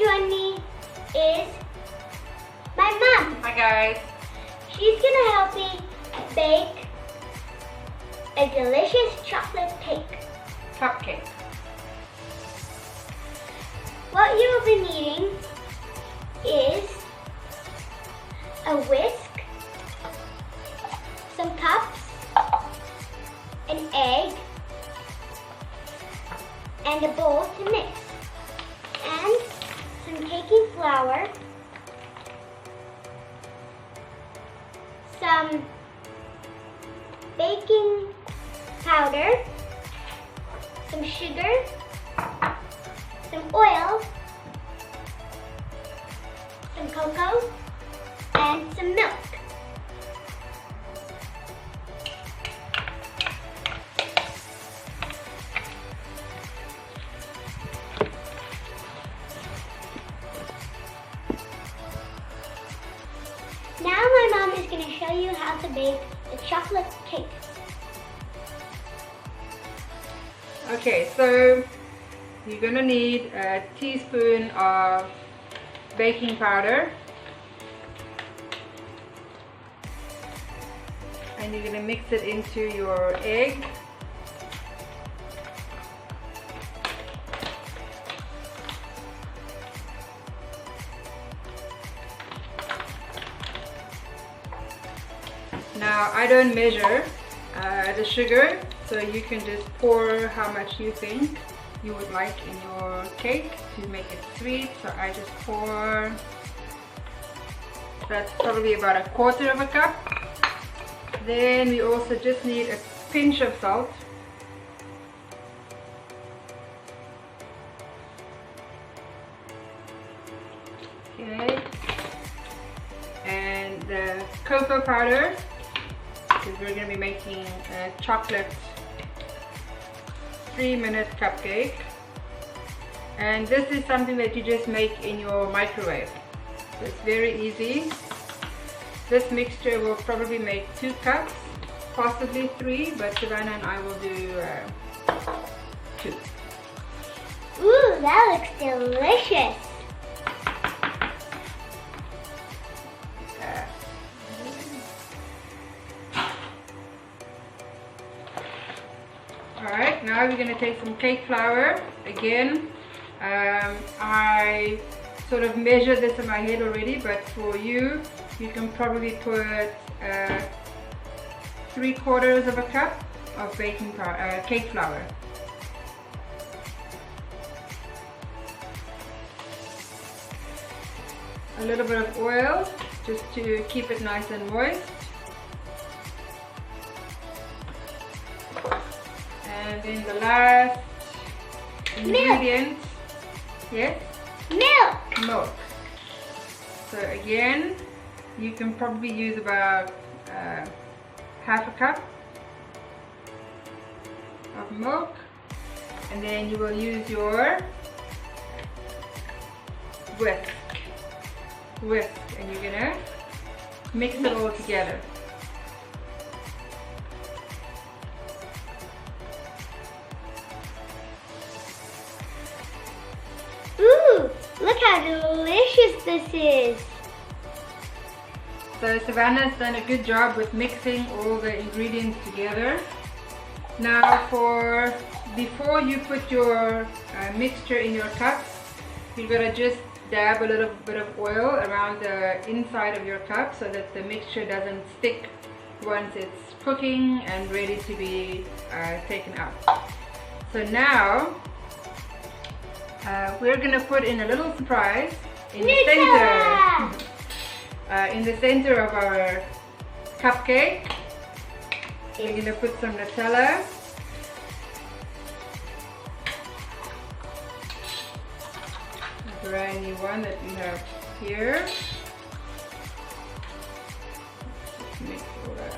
join me is my mom. Hi guys. She's gonna help me bake a delicious chocolate cake. Cupcake. What you will be needing is a whisk, some cups, an egg, and a bowl to mix, and some baking flour, some baking powder, some sugar, some oil, some cocoa, and some milk. Now my mom is going to show you how to bake the chocolate cake. Okay, so you're gonna need a teaspoon of baking powder, and you're gonna mix it into your egg. Now I don't measure the sugar, so you can just pour how much you think you would like in your cake to make it sweet. So I just pour, that's probably about 1/4 of a cup. Then we also just need a pinch of salt. Okay. And the cocoa powder, because we're going to be making a chocolate 3-minute cupcake. And this is something that you just make in your microwave. So it's very easy. This mixture will probably make 2 cups, possibly 3, but Savannah and I will do 2. Ooh, that looks delicious. Alright, now we're going to take some cake flour. Again, I sort of measured this in my head already, but for you, you can probably put 3/4 of a cup of baking powder, cake flour. A little bit of oil, just to keep it nice and moist. And then the last ingredient, yes? Milk! Milk. So again, you can probably use about 1/2 cup of milk, and then you will use your whisk, and you're gonna mix it all together. Ooh, look how delicious this is. So Savannah's done a good job with mixing all the ingredients together. Now before you put your mixture in your cups, you're gonna just dab a little bit of oil around the inside of your cup so that the mixture doesn't stick once it's cooking and ready to be taken out. So now we're gonna put in a little surprise in the center. In the center of our cupcake, we're gonna put some Nutella. A brand new one that we have here. Just mix all that.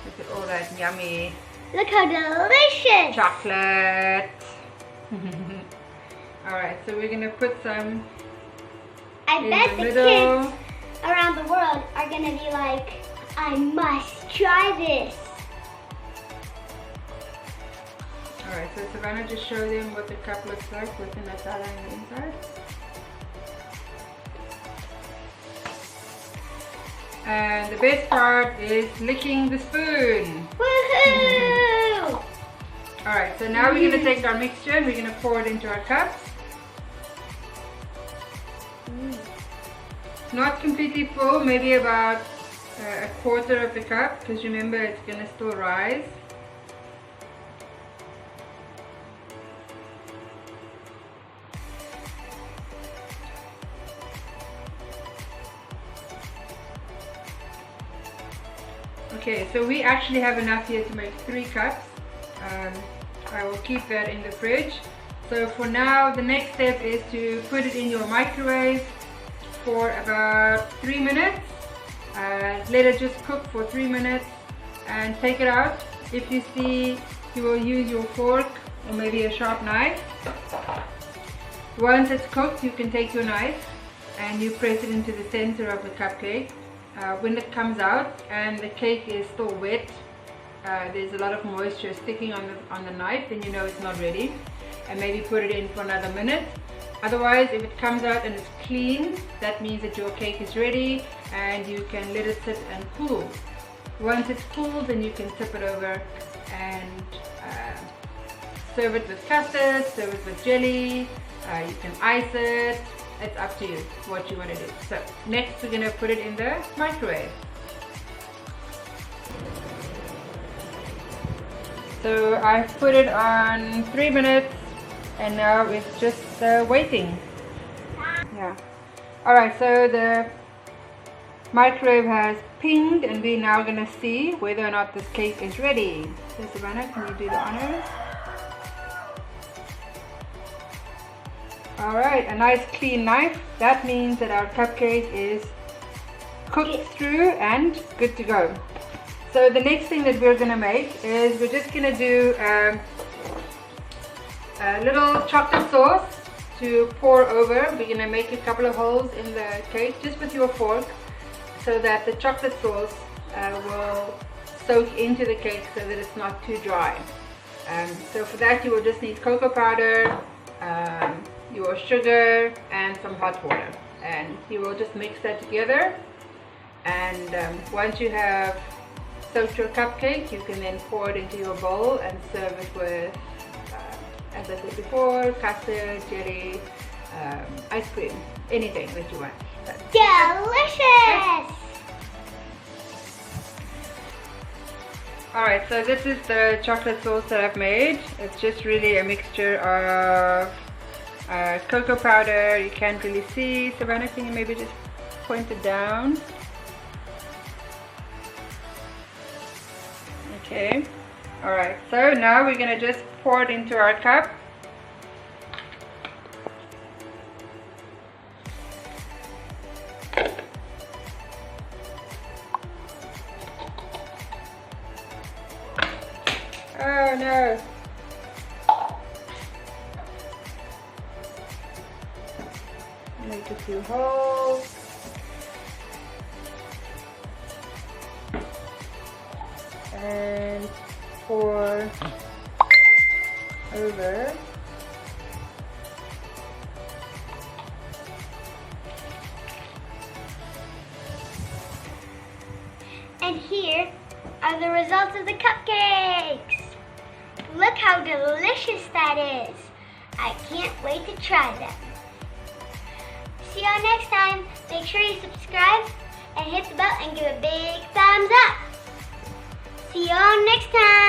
Look at all that yummy. Look how delicious! Chocolate. Alright, so we're gonna put some I in bet the the middle. kids around the world are gonna be like, I must try this. Alright, so Savannah, just show them what the cup looks like with the Nutella on the inside. And the best part is licking the spoon. Woohoo! Alright, so now we're going to take our mixture and we're going to pour it into our cups. Not completely full, maybe about a quarter of the cup, because remember it's going to still rise. Okay, so we actually have enough here to make 3 cups. I will keep that in the fridge. So for now, the next step is to put it in your microwave for about 3 minutes. Let it just cook for 3 minutes and take it out. If you see, you will use your fork or maybe a sharp knife. Once it's cooked, you can take your knife and you press it into the center of the cupcake. When it comes out and the cake is still wet, there's a lot of moisture sticking on the knife, then you know it's not ready, and maybe put it in for another minute. Otherwise, if it comes out and it's clean, that means that your cake is ready and you can let it sit and cool. Once it's cool, then you can tip it over and serve it with custard, serve it with jelly, you can ice it. It's up to you what you want to do. So next we're going to put it in the microwave. So I've put it on 3 minutes and now it's just waiting. Yeah. Alright, so the microwave has pinged and we're now going to see whether or not this cake is ready. So Savannah, can you do the honors? Alright, a nice clean knife. That means that our cupcake is cooked through and good to go. So the next thing that we're going to make is we're just going to do a little chocolate sauce to pour over. We're going to make a couple of holes in the cake just with your fork so that the chocolate sauce will soak into the cake so that it's not too dry. So for that you will just need cocoa powder, your sugar and some hot water, and you will just mix that together. And once you have soaked your cupcake, you can then pour it into your bowl and serve it with, as I said before, custard, jelly, ice cream, anything that you want. Delicious! Alright, so this is the chocolate sauce that I've made. It's just really a mixture of cocoa powder. You can't really see. Savannah, can you maybe just point it down? Okay. Alright, so now we're going to just pour it into our cup. Oh no! Make a few holes. And pour over. And here are the results of the cupcakes. Look how delicious that is. I can't wait to try them. See y'all next time. Make sure you subscribe and hit the bell and give a big thumbs up. See y'all next time.